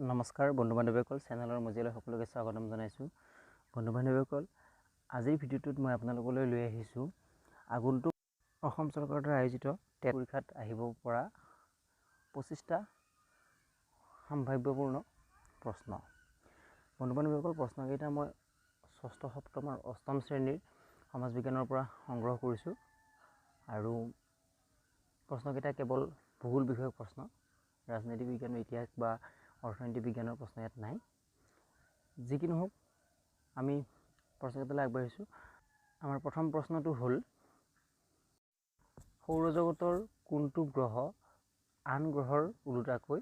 নমস্কাৰ বন্ধু বান্ধৱীসকল, চেনেলৰ মজিয়ালৈ সকলোকে স্বাগতম জনাইছোঁ। বন্ধু বান্ধৱীসকল, আজিৰ ভিডিঅ'টোত মই আপোনালোকলৈ লৈ আহিছোঁ আগন্তুক অসম চৰকাৰৰ দ্বাৰা আয়োজিত টেট পৰীক্ষাত আহিব পৰা 25টা সম্ভাৱ্যপূৰ্ণ প্ৰশ্ন। বন্ধু বান্ধৱীসকল, প্ৰশ্নকেইটা মই 6ষ্ঠ, 7ম আৰু 8ম শ্ৰেণীৰ সমাজ বিজ্ঞানৰ পৰা সংগ্ৰহ কৰিছোঁ আৰু প্ৰশ্নকেইটা কেৱল ভূগোল বিষয়ক প্ৰশ্ন, ৰাজনৈতিক বিজ্ঞান, ইতিহাস বা অৰ্থনৈতিক বিজ্ঞানৰ প্ৰশ্ন ইয়াত নাই। যি কি নহওক, আমি প্ৰশ্নকেইটালৈ আগবাঢ়িছোঁ। আমাৰ প্ৰথম প্ৰশ্নটো হ'ল, সৌৰজগতৰ কোনটো গ্ৰহ আন গ্ৰহৰ ওলোটাকৈ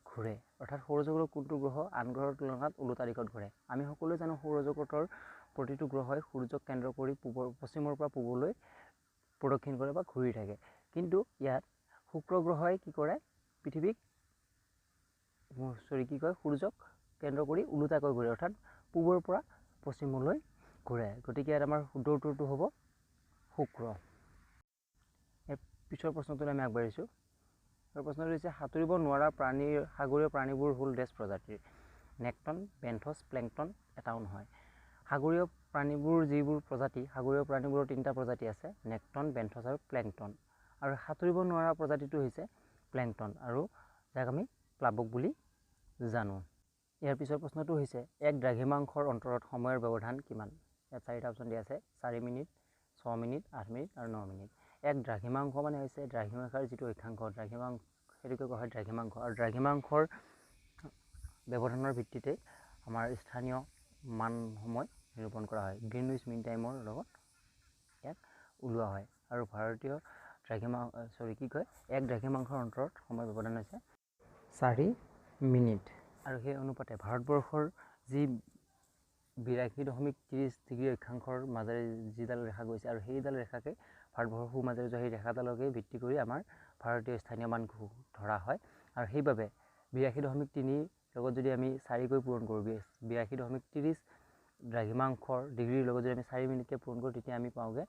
ঘূৰে? অৰ্থাৎ সৌৰজগতৰ কোনটো গ্ৰহ আন গ্ৰহৰ তুলনাত ওলোটা দিশত ঘূৰে? আমি সকলোৱে জানো সৌৰজগতৰ প্ৰতিটো গ্ৰহই সূৰ্যক কেন্দ্ৰ কৰি পশ্চিমৰ পৰা পূবলৈ প্ৰদক্ষিণ কৰে বা ঘূৰি থাকে। কিন্তু ইয়াত শুক্ৰ গ্ৰহই কি কৰে? সূৰ্যক কেন্দ্ৰ কৰি ওলোটাকৈ ঘূৰে, অৰ্থাৎ পূবৰ পৰা পশ্চিমলৈ ঘূৰে। গতিকে ইয়াত আমাৰ শুদ্ধ উত্তৰটো হ'ব শুক্ৰ। ইয়াৰ পিছৰ প্ৰশ্নটোলৈ আমি আগবাঢ়িছোঁ। আৰু প্ৰশ্নটো হৈছে, সাঁতুৰিব নোৱাৰা সাগৰীয় প্ৰাণীবোৰ হ'ল ডেছ প্ৰজাতিৰ? নেক্টন, বেন্থছ, প্লেংকটন এটাও নহয়। সাগৰীয় প্ৰাণীবোৰ যিবোৰ প্ৰজাতি, সাগৰীয় প্ৰাণীবোৰৰ 3টা প্ৰজাতি আছে, নেক্টন, বেন্থছ আৰু প্লেংকটন। আৰু সাঁতুৰিব নোৱাৰা প্ৰজাতিটো হৈছে প্লেংকটন, আৰু যাক আমি প্লাবক বুলি জানো। ইয়াৰ পিছৰ প্ৰশ্নটো হৈছে, এক দ্ৰাঘিমাংশৰ অন্তৰত সময়ৰ ব্যৱধান কিমান? ইয়াত 4টা অপশ্যন দিয়া আছে, 4 মিনিট, 6 মিনিট, 8 মিনিট আৰু 9 মিনিট। এক দ্ৰাঘিমাংশ মানে হৈছে দ্ৰাঘিমাকাৰ যিটো অক্ষাংশ, সেইটোকে কোৱা হয় দ্ৰাঘিমাংশ। আৰু দ্ৰাঘিমাংশৰ ব্যৱধানৰ ভিত্তিতে আমাৰ স্থানীয় মানসমূহ নিৰূপণ কৰা হয়। গ্ৰীণউইচ মিন টাইমৰ লগত ইয়াক ওলোৱা হয়। আৰু ভাৰতীয় এক দ্ৰাঘিমাংশৰ অন্তৰত সময় ব্যৱধান হৈছে 4 মিনিট। আৰু সেই অনুপাতে ভাৰতবৰ্ষৰ যি 82.30 ডিগ্ৰী অক্ষাংশৰ মাজেৰে যিডাল ৰেখা গৈছে, আৰু সেইডাল ৰেখাকে ভাৰতবৰ্ষৰ সোঁমাজেৰে যোৱা সেই ৰেখাডালকে ভিত্তি কৰি আমাৰ ভাৰতীয় স্থানীয় মান ধৰা হয়। আৰু সেইবাবে 82.3 লগত যদি আমি 4কৈ পূৰণ কৰোঁ, 82.30 দ্ৰাঘিমাংশৰ ডিগ্ৰীৰ লগত যদি আমি 4 মিনিটকৈ পূৰণ কৰোঁ, তেতিয়া আমি পাওঁগৈ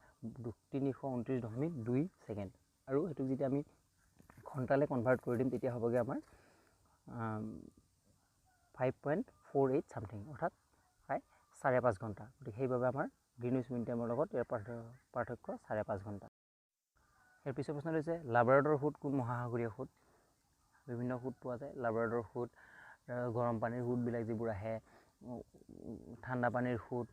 329.2 ছেকেণ্ড। আৰু সেইটোক যেতিয়া আমি ঘণ্টালৈ কনভাৰ্ট কৰি দিম, তেতিয়া হ'বগৈ আমাৰ 5.48 ছামথিং, অৰ্থাৎ প্ৰায় 5.5 ঘণ্টা। গতিকে সেইবাবে আমাৰ গ্ৰীণউইচ মিন টাইমৰ লগত ইয়াৰ পাৰ্থক্য 5.5 ঘণ্টা। ইয়াৰ পিছৰ প্ৰশ্নটো হৈছে, লাব্ৰাডৰ সোঁত কোন মহাসাগৰীয় সোঁত? বিভিন্ন সোঁত পোৱা যায়। লাব্ৰাডৰ সোঁত, গৰম পানীৰ সোঁতবিলাক যিবোৰ আহে, ঠাণ্ডা পানীৰ সোঁত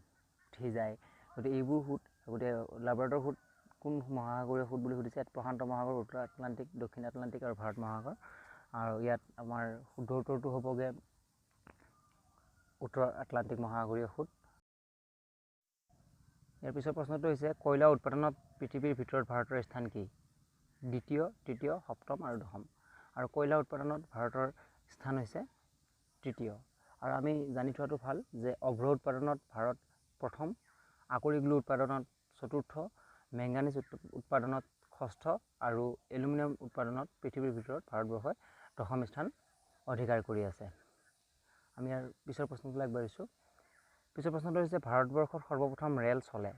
উঠি যায়, গতিকে এইবোৰ সোঁত। গতিকে লাব্ৰাডৰ সোঁত কোন মহাসাগৰীয় সোঁত বুলি সুধিছে? ইয়াত প্ৰশান্ত মহাসাগৰ, উত্তৰ আটলাণ্টিক, দক্ষিণ আটলাণ্টিক আৰু ভাৰত মহাসাগৰ। আৰু ইয়াত আমাৰ শুদ্ধ উত্তৰটো হ'বগৈ উত্তৰ আটলাণ্টিক মহাসাগৰীয় সোঁত। ইয়াৰ পিছৰ প্ৰশ্নটো হৈছে, কয়লা উৎপাদনত পৃথিৱীৰ ভিতৰত ভাৰতৰ স্থান কি? দ্বিতীয়, তৃতীয়, সপ্তম আৰু দশম। আৰু কয়লা উৎপাদনত ভাৰতৰ স্থান হৈছে তৃতীয়। আৰু আমি জানি থোৱাটো ভাল যে অভ্ৰ উৎপাদনত ভাৰত প্ৰথম, আকৰিক গ্লু উৎপাদনত চতুৰ্থ, মেংগানিজ উৎপাদনত ষষ্ঠ আৰু এলুমিনিয়াম উৎপাদনত পৃথিৱীৰ ভিতৰত ভাৰতবৰ্ষই দশম স্থান অধিকাৰ কৰি আছে। আমি ইয়াৰ পিছৰ প্ৰশ্নটোলৈ আগবাঢ়িছোঁ। পিছৰ প্ৰশ্নটো হৈছে, ভাৰতবৰ্ষত সৰ্বপ্ৰথম ৰেল চলে?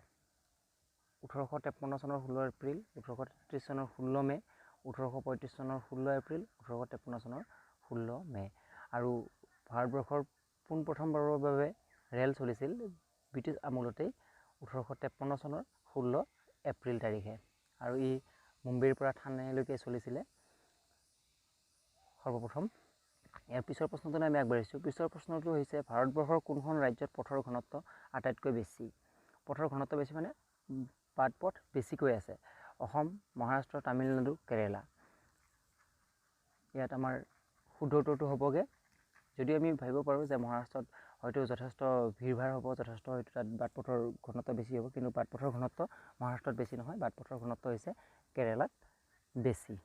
1853 চনৰ 16 এপ্ৰিল, 1833 চনৰ 16 মে', 1835 চনৰ 16 এপ্ৰিল, 1853 চনৰ 16 মে'। আৰু ভাৰতবৰ্ষৰ পোনপ্ৰথমবাৰৰ বাবে ৰেল চলিছিল ব্ৰিটিছ আমোলতেই 1853 চনৰ 16 এপ্ৰিল তাৰিখে। আৰু ই মুম্বাইৰ পৰা থানেলৈকে চলিছিলে সৰ্বপ্ৰথম। ইয়াৰ পিছৰ প্ৰশ্নটোলৈ আমি আগবাঢ়িছোঁ। পিছৰ প্ৰশ্নটো হৈছে, ভাৰতবৰ্ষৰ কোনখন ৰাজ্যত পথৰ ঘনত্ব আটাইতকৈ বেছি? পথৰ ঘনত্ব বেছি মানে বাট পথ বেছিকৈ আছে। অসম, মহাৰাষ্ট্ৰ, তামিলনাডু, কেৰেলা। ইয়াত আমাৰ শুদ্ধ উত্তৰটো হ'বগৈ, যদিও আমি ভাবিব পাৰোঁ যে মহাৰাষ্ট্ৰত হয়তো যথেষ্ট ভিৰ ভাৰ হ'ব, যথেষ্ট হয়তো তাত বাট পথৰ ঘনত্ব বেছি হ'ব, কিন্তু বাট পথৰ ঘনত্ব মহাৰাষ্ট্ৰত বেছি নহয়, বাট পথৰ ঘনত্ব হৈছে কেৰেলাত বেছি।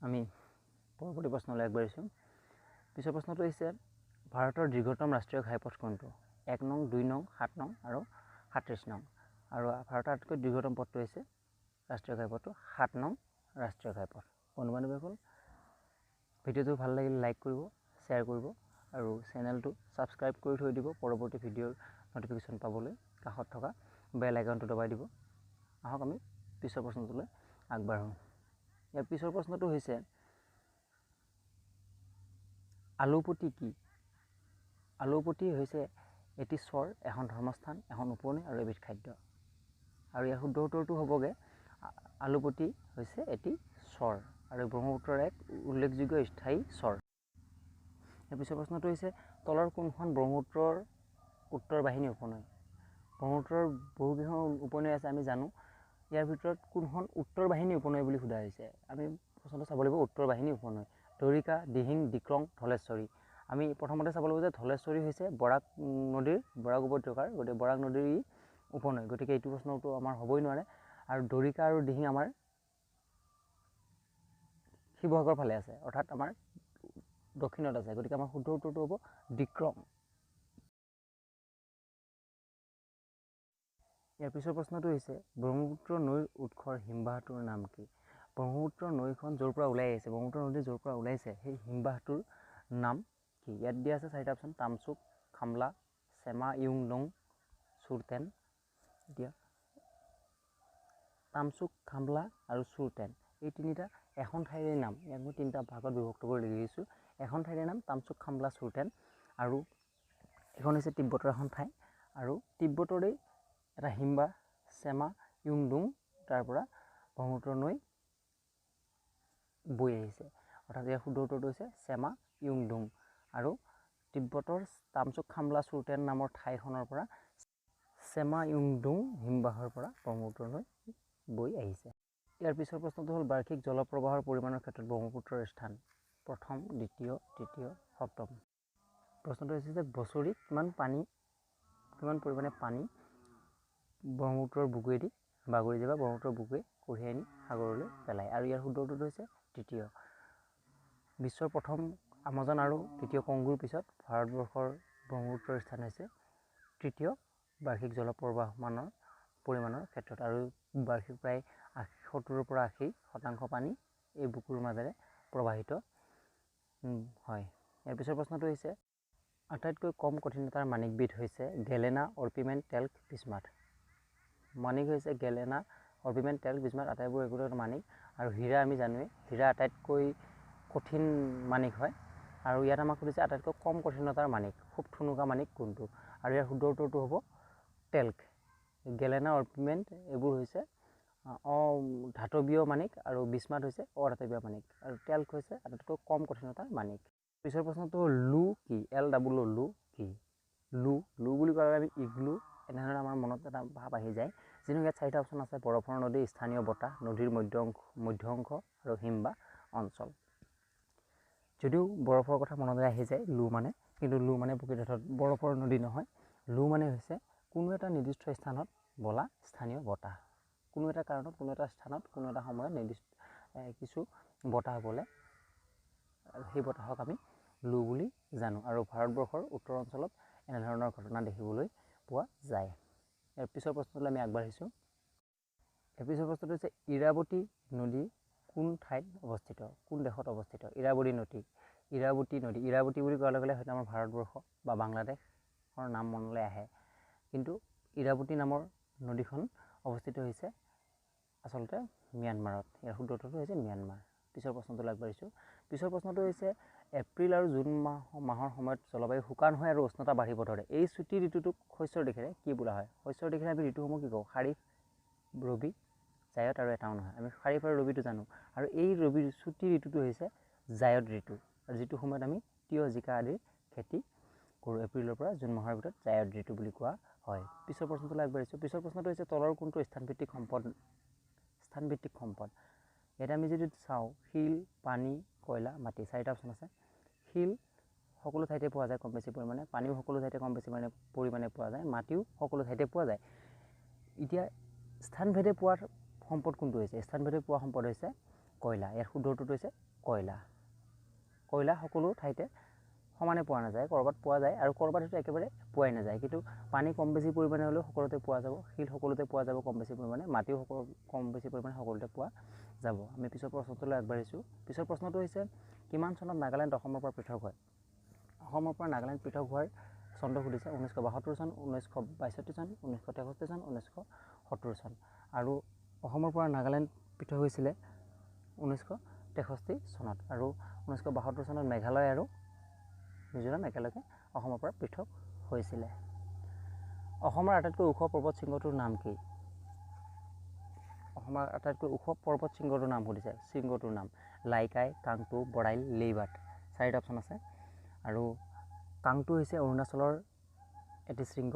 আমি পৰৱৰ্তী প্ৰশ্নলৈ আগবাঢ়িছোঁ। পিছৰ প্ৰশ্নটো হৈছে, ভাৰতৰ দীৰ্ঘতম ৰাষ্ট্ৰীয় ঘাইপথ কোনটো? 1 নং, 2 নং, 7 নং আৰু 37 নং। আৰু ভাৰতৰ আটাইতকৈ দীৰ্ঘতম পথটো হৈছে ৰাষ্ট্ৰীয় ঘাইপথটো 7 নং ৰাষ্ট্ৰীয় ঘাইপথ। বন্ধু বান্ধৱীসকল, ভিডিঅ'টো ভাল লাগিলে লাইক কৰিব, শ্বেয়াৰ কৰিব আৰু চেনেলটো ছাবস্ক্ৰাইব কৰি থৈ দিব পৰৱৰ্তী ভিডিঅ'ৰ ন'টিফিকেশ্যন পাবলৈ। কাষত থকা বেল আইকনটো দবাই দিব। আহক আমি পিছৰ প্ৰশ্নটোলৈ আগবাঢ়োঁ। ইয়াৰ পিছৰ প্ৰশ্নটো হৈছে, আলুপতি কি? আলুপতি হৈছে এটি স্বৰ, এখন ধৰ্মস্থান, এখন উপনৈ আৰু এবিধ খাদ্য। আৰু ইয়াৰ শুদ্ধ উত্তৰটো হ'বগৈ আলুপতি হৈছে এটি স্বৰ আৰু ব্ৰহ্মপুত্ৰৰ এক উল্লেখযোগ্য স্থায়ী স্বৰ। ইয়াৰ পিছৰ প্ৰশ্নটো হৈছে তলৰ কোনখন ব্ৰহ্মপুত্ৰৰ উত্তৰ বাহিনী উপনৈ? ব্ৰহ্মপুত্ৰৰ বহুকেইখন উপনৈ আছে আমি জানো, ইয়াৰ ভিতৰত কোনখন উত্তৰ বাহিনী উপনৈ বুলি সোধা হৈছে। আমি প্ৰশ্নটো চাব লাগিব উত্তৰ বাহিনী উপনৈ। দৰিকা, দিহিং, ডিক্ৰং, ধলেশ্বৰী। আমি প্ৰথমতে চাব লাগিব যে ধলেশ্বৰী হৈছে বৰাক উপত্যকাৰ, গতিকে বৰাক নদীৰ উপনৈ, গতিকে এইটো প্ৰশ্নটো আমাৰ হ'বই নোৱাৰে। আৰু দৰিকা আৰু দিহিং আমাৰ শিৱসাগৰ ফালে আছে, অৰ্থাৎ আমাৰ দক্ষিণত আছে, গতিকে আমাৰ শুদ্ধ উত্তৰটো হ'ব ডিক্ৰং। ইয়াৰ পিছৰ প্ৰশ্নটো হৈছে ব্ৰহ্মপুত্ৰ নৈৰ উৎসৰ হিমবাহটোৰ নাম কি? ব্ৰহ্মপুত্ৰ নৈখন য'ৰ পৰা ওলাই আহিছে, ব্ৰহ্মপুত্ৰ নদী য'ৰ পৰা ওলাইছে, সেই হিমবাহটোৰ নাম কি? ইয়াত দিয়া আছে 4টা অপশ্যন, তামচুক, খামলা, চেমা ইয়ুংডং, চুৰটেন। এতিয়া তামচুক, খামলা আৰু চুৰটেন এই তিনিটা এখন ঠাইৰে নাম। ইয়াক মই 3টা ভাগত বিভক্ত কৰি লিখিছোঁ। এখন ঠাইৰে নাম তামচুক, খামলা, চুৰটেন, আৰু এখন হৈছে তিব্বতৰ এখন ঠাই, আৰু তিব্বতৰে এটা হিমবাহ চেমা ইয়ুংডুং, তাৰ পৰা ব্ৰহ্মপুত্ৰ নৈ বৈ আহিছে, অৰ্থাৎ ইয়াৰ শুদ্ধ উত্তৰটো হৈছে চেমা ইয়ুংডুং। আৰু তিব্বতৰ তামচুক, খামলা, চুৰটেন নামৰ ঠাইখনৰ পৰা চেমা ইয়ুংডুং হিমবাহৰ পৰা ব্ৰহ্মপুত্ৰ নৈ বৈ আহিছে। ইয়াৰ পিছৰ প্ৰশ্নটো হ'ল বাৰ্ষিক জলপ্ৰবাহৰ পৰিমাণৰ ক্ষেত্ৰত ব্ৰহ্মপুত্ৰৰ স্থান প্ৰথম, দ্বিতীয়, তৃতীয়, সপ্তম। প্ৰশ্নটো হৈছে যে বছৰি কিমান পৰিমাণে পানী ব্ৰহ্মপুত্ৰৰ বুকুৱেদি বাগৰি যায় বা ব্ৰহ্মপুত্ৰৰ বুকুৱে কঢ়িয়াই আনি সাগৰলৈ পেলায়, আৰু ইয়াৰ শুদ্ধ উত্তৰটো হৈছে তৃতীয়। বিশ্বৰ প্ৰথম আমাজন আৰু দ্বিতীয় কংগুৰ পিছত ভাৰতবৰ্ষৰ ব্ৰহ্মপুত্ৰৰ স্থান হৈছে তৃতীয় বাৰ্ষিক জলপ্ৰবাহ পৰিমাণৰ ক্ষেত্ৰত, আৰু বাৰ্ষিক প্ৰায় 70ৰ পৰা 80% পানী এই বুকুৰ মাজেৰে প্ৰবাহিত হয়। ইয়াৰ পিছৰ প্ৰশ্নটো হৈছে আটাইতকৈ কম কঠিনতাৰ মাণিকবিধ হৈছে গেলেনা, অৰ্পিমেণ্ট, টেল্ক, বিস্মাথ। মাণিক হৈছে গেলেনা, অৰ্পিমেণ্ট, টেল্ক, বিস্মাথ আটাইবোৰ একোটা মাণিক, আৰু হীৰা আমি জানোৱেই, হীৰা আটাইতকৈ কঠিন মাণিক হয়। আৰু ইয়াত আমাক সুধিছে আটাইতকৈ কম কঠিনতাৰ মাণিক, খুব ঠুনুকা মাণিক কোনটো, আৰু ইয়াৰ শুদ্ধ উত্তৰটো হ'ব টেল্ক। গেলেনা, অৰ্পিমেণ্ট এইবোৰ হৈছে ধাতৱীয় মাণিক, আৰু বিস্মাথ হৈছে অধাতৱীয় মাণিক, আৰু টেল্ক হৈছে আটাইতকৈ কম কঠিনতাৰ মাণিক। পিছৰ প্ৰশ্নটো হ'ল লু কি? লু কি? লু বুলি ক'লে আমি ইগলু এনেধৰণে আমাৰ মনত এটা ভাৱ আহি যায়। যিহেতু ইয়াত 4টা অপশ্যন আছে, বৰফৰ নদী, স্থানীয় বতাহ, নদীৰ মধ্য অংশ আৰু হিমবাহ অঞ্চল। যদিও বৰফৰ কথা মনলৈ আহি যায় লু মানে, কিন্তু লু মানে প্ৰকৃতত বৰফৰ নদী নহয়। লু মানে হৈছে কোনো এটা নিৰ্দিষ্ট স্থানত বলা স্থানীয় বতাহ। কোনো এটা কাৰণত, কোনো এটা স্থানত, কোনো এটা সময়ত নিৰ্দিষ্ট কিছু বতাহ বলে, আৰু সেই বতাহক আমি লু বুলি জানো, আৰু ভাৰতবৰ্ষৰ উত্তৰ অঞ্চলত এনেধৰণৰ ঘটনা দেখিবলৈ পোৱা যায়। ইয়াৰ পিছৰ প্ৰশ্নলৈ আমি আগবাঢ়িছোঁ। ইয়াৰ পিছৰ প্ৰশ্নটো হৈছে ইৰাৱতী নদী কোন ঠাইত অৱস্থিত, কোন দেশত অৱস্থিত? ইৰাৱতী নদী ইৰাৱতী বুলি কোৱাৰ লগে লগে হয়তো আমাৰ ভাৰতবৰ্ষ বা বাংলাদেশৰ নাম মনলৈ আহে, কিন্তু ইৰাৱতী নামৰ নদীখন অৱস্থিত হৈছে আচলতে ম্যানমাৰত। ইয়াৰ শুদ্ধ উত্তৰটো হৈছে ম্যানমাৰ। পিছৰ প্ৰশ্নটোলৈ আগবাঢ়িছোঁ। পিছৰ প্ৰশ্নটো হৈছে এপ্ৰিল আৰু জুন মাহৰ সময়ত জলবায়ু শুকান হয় আৰু উষ্ণতা বাঢ়িব ধৰে, এই ছুটি ঋতুটোক শস্যৰ দিশেৰে কি বোলা হয়? শস্যৰ দিশেৰে আমি ঋতুসমূহ কি কওঁ? খাৰিফ, ৰবি, জায়দ, আৰু এটাও নহয়। আমি খাৰিফ আৰু ৰবিটো জানো, আৰু এই ছুটি ঋতুটো হৈছে জায়দ ঋতু, যিটো সময়ত আমি তিয়ঁহ, জিকা আদিৰ খেতি কৰোঁ। এপ্ৰিলৰ পৰা জুন মাহৰ ভিতৰত জায়দ ঋতু বুলি কোৱা হয়। পিছৰ প্ৰশ্নটোলৈ আগবাঢ়িছোঁ। পিছৰ প্ৰশ্নটো হৈছে তলৰ কোনটো স্থানভিত্তিক সম্পদ? ইয়াত আমি যদি চাওঁ শিল, পানী, কয়লা, মাটি, 4টা অপশ্যন আছে। শিল সকলো ঠাইতে পোৱা যায় কম বেছি পৰিমাণে, পানীও সকলো ঠাইতে কম বেছি পৰিমাণে পোৱা যায়, মাটিও সকলো ঠাইতে পোৱা যায়। এতিয়া স্থানভেদে পোৱাৰ সম্পদ কোনটো হৈছে? স্থানভেদে পোৱা সম্পদ হৈছে কয়লা। ইয়াৰ শুদ্ধ উত্তৰটো হৈছে কয়লা। কয়লা সকলো ঠাইতে সমানে পোৱা নাযায়, ক'ৰবাত পোৱা যায়, আৰু ক'ৰবাত হয়তো একেবাৰে পোৱাই নাযায়, কিন্তু পানী কম বেছি পৰিমাণে হ'লেও সকলোতে পোৱা যাব, শিল সকলোতে পোৱা যাব কম বেছি পৰিমাণে, মাটিও কম বেছি পৰিমাণে সকলোতে পোৱা যাব। আমি পিছৰ প্ৰশ্নটোলৈ আগবাঢ়িছোঁ। পিছৰ প্ৰশ্নটো হৈছে কিমান চনত নাগালেণ্ড অসমৰ পৰা পৃথক হয়? অসমৰ পৰা নাগালেণ্ড পৃথক হোৱাৰ চনটো সুধিছে 1972 চন, 1962 চন, 1963 চন, 1970 চন, আৰু অসমৰ পৰা নাগালেণ্ড পৃথক হৈছিলে 1963 চনত, আৰু 1972 চনত মেঘালয় আৰু মিজোৰাম একেলগে অসমৰ পৰা পৃথক হৈছিলে। অসমৰ আটাইতকৈ ওখ পৰ্বত শৃংগটোৰ নাম কি? অসমৰ আটাইতকৈ ওখ পৰ্বত শৃংগটোৰ নাম সুধিছে। শৃংগটোৰ নাম লাইকাই, কাংটু, বৰাইল, লেইবাট। 4টা অপশ্যন আছে। আৰু কাংটু হৈছে অৰুণাচলৰ এটি শৃংগ,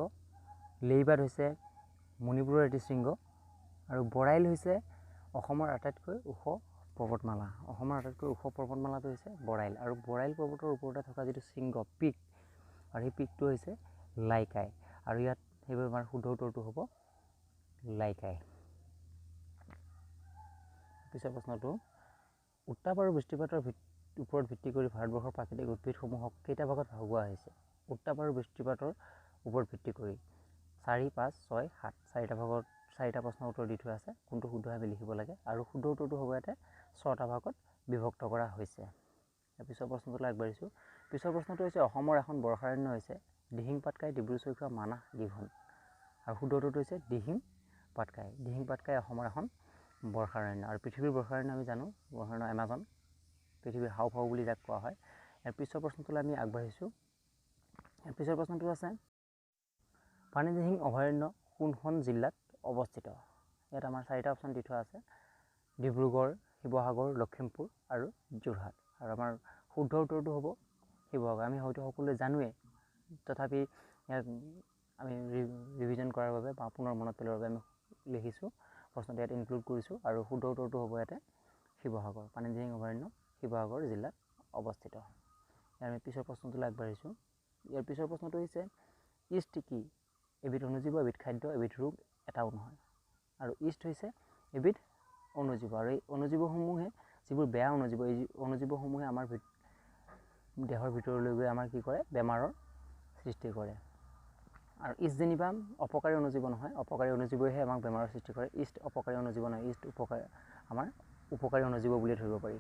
লেইবাট হৈছে মণিপুৰৰ এটি শৃংগ, আৰু বৰাইল হৈছে অসমৰ আটাইতকৈ ওখ পৰ্বতমালা। অসমৰ আটাইতকৈ ওখ পৰ্বতমালাটো হৈছে বৰাইল, আৰু বৰাইল পৰ্বতৰ ওপৰতে থকা যিটো শৃংগ পিক, আৰু সেই পিকটো হৈছে লাইকাই, আৰু ইয়াত সেইবাবে আমাৰ শুদ্ধ উত্তৰটো হ'ব লাইকাই। পিছৰ প্ৰশ্নটো, উত্তাপ আৰু বৃষ্টিপাতৰ ওপৰত ভিত্তি কৰি ভাৰতবৰ্ষৰ প্ৰাকৃতিক উদ্ভিদসমূহক কেইটা ভাগত ভগোৱা হৈছে? উত্তাপ আৰু বৃষ্টিপাতৰ ওপৰত ভিত্তি কৰি 4, 5, 6, 7 4টা ভাগত 4টা প্ৰশ্নৰ উত্তৰ দি থোৱা আছে। কোনটো শুদ্ধ আমি লিখিব লাগে, আৰু শুদ্ধ উত্তৰটো হ'ব ইয়াতে 6টা ভাগত বিভক্ত কৰা হৈছে। পিছৰ প্ৰশ্নটোলৈ আগবাঢ়িছোঁ। পিছৰ প্ৰশ্নটো হৈছে অসমৰ এখন বৰ্ষাৰণ্য হৈছে দিহিং পাটকাই, ডিব্ৰু চৈখোৱা, মানাহ, গিহন। আৰু শুদ্ধ উত্তৰটো হৈছে দিহিং পাটকাই। দিহিং পাটকাই অসমৰ এখন বৰ্ষাৰণ্য। আৰু পৃথিৱীৰ বৰ্ষাৰণ্য আমি জানো, বৰ্ষাৰণ্য এমাজন, পৃথিৱীৰ হাওঁফাওঁ বুলি যাক কোৱা হয়। ইয়াৰ পিছৰ প্ৰশ্নটোলৈ আমি আগবাঢ়িছোঁ। ইয়াৰ পিছৰ প্ৰশ্নটো আছে পানীদিহিং অভয়াৰণ্য কোনখন জিলাত অৱস্থিত? ইয়াত আমাৰ 4টা অপশ্যন দি থোৱা আছে, ডিব্ৰুগড়, শিৱসাগৰ, লখিমপুৰ আৰু যোৰহাট। আৰু আমাৰ শুদ্ধ উত্তৰটো হ'ব শিৱসাগৰ। আমি হয়তো সকলোৱে জানোৱেই, তথাপি ইয়াক আমি ৰিভিজন কৰাৰ বাবে বা পুনৰ মনত পেলোৱাৰ বাবে আমি লিখিছোঁ, প্ৰশ্নটো ইয়াত ইনক্লুড কৰিছোঁ, আৰু শুদ্ধ উত্তৰটো হ'ব ইয়াতে শিৱসাগৰ। পানীদিহিং অভয়াৰণ্য শিৱসাগৰ জিলাত অৱস্থিত। ইয়াৰ আমি পিছৰ প্ৰশ্নটোলৈ আগবাঢ়িছোঁ। ইয়াৰ পিছৰ প্ৰশ্নটো হৈছে ইষ্ট কি? এবিধ অনুজীৱ, এবিধ খাদ্য, এবিধ ৰোগ, এটাও নহয়। আৰু ইষ্ট হৈছে এবিধ অনুজীৱ, আৰু এই অনুজীৱসমূহে যিবোৰ বেয়া অনুজীৱ, এই অনুজীৱসমূহে আমাৰ দেহৰ ভিতৰলৈ গৈ আমাৰ কি কৰে, বেমাৰৰ সৃষ্টি কৰে। আৰু ইষ্ট যেনিবা অপকাৰী অনুজীৱ নহয়, অপকাৰী অনুজীৱেহে আমাক বেমাৰৰ সৃষ্টি কৰে। ইষ্ট অপকাৰী অনুজীৱ নহয়, ইষ্ট আমাৰ উপকাৰী অনুজীৱ বুলি ধৰিব পাৰি।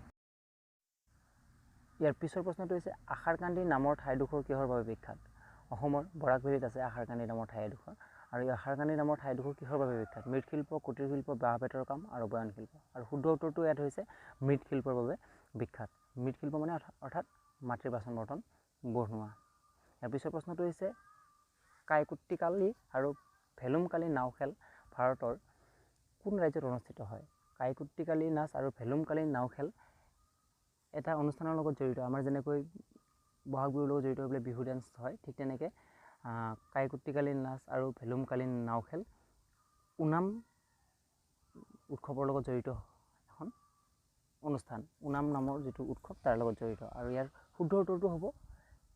ইয়াৰ পিছৰ প্ৰশ্নটো হৈছে আশাৰকান্দি নামৰ ঠাইডোখৰ কিহৰ বাবে বিখ্যাত? অসমৰ বৰাকভেলীত আছে আশাৰকান্দি নামৰ ঠাই এডোখৰ, আৰু এই আশাৰকান্দি নামৰ ঠাইডোখৰ কিহৰ বাবে বিখ্যাত? মৃৎশিল্প, কুটীৰ শিল্প, বাঁহ বেতৰ কাম আৰু বয়ন শিল্প। আৰু শুদ্ধ উত্তৰটো ইয়াত হৈছে মৃৎশিল্পৰ বাবে বিখ্যাত। মৃৎশিল্প মানে অৰ্থাৎ মাটিৰ বাচন বৰ্তন বনোৱা। ইয়াৰ পিছৰ প্ৰশ্নটো হৈছে কাইকুট্টিকালি আৰু ভেলুমকালি নাও খেল ভাৰতৰ কোন ৰাজ্যত অনুষ্ঠিত হয়? কাইকুট্টিকালি নাচ আৰু ভেলুমকালি নাও খেল এটা অনুষ্ঠানৰ লগত জড়িত। আমাৰ যেনেকৈ বহাগ বিহুৰ লগত জড়িত হৈ পেলাই বিহু ডান্স হয়, ঠিক তেনেকৈ কাইকুট্টিকালি নাচ আৰু ভেলুমকালি নাও খেল ওনাম উৎসৱৰ লগত জড়িত এখন অনুষ্ঠান। ওনাম নামৰ যিটো উৎসৱ তাৰ লগত জড়িত। আৰু ইয়াৰ শুদ্ধ উত্তৰটো হ'ব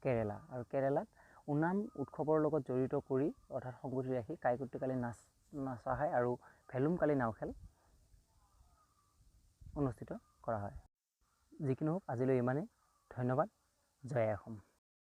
কেৰেলা। আৰু কেৰেলাত ওনাম উৎসৱৰ লগত জড়িত কৰি অৰ্থাৎ সংগতি ৰাখি কাইকুট্টিকালি নাচা হয়, আৰু ভেলুমকালি নাও খেল অনুষ্ঠিত কৰা হয়। যিকি নহওক আজিলৈ ইমানেই। ধন্যবাদ। জয় অসম।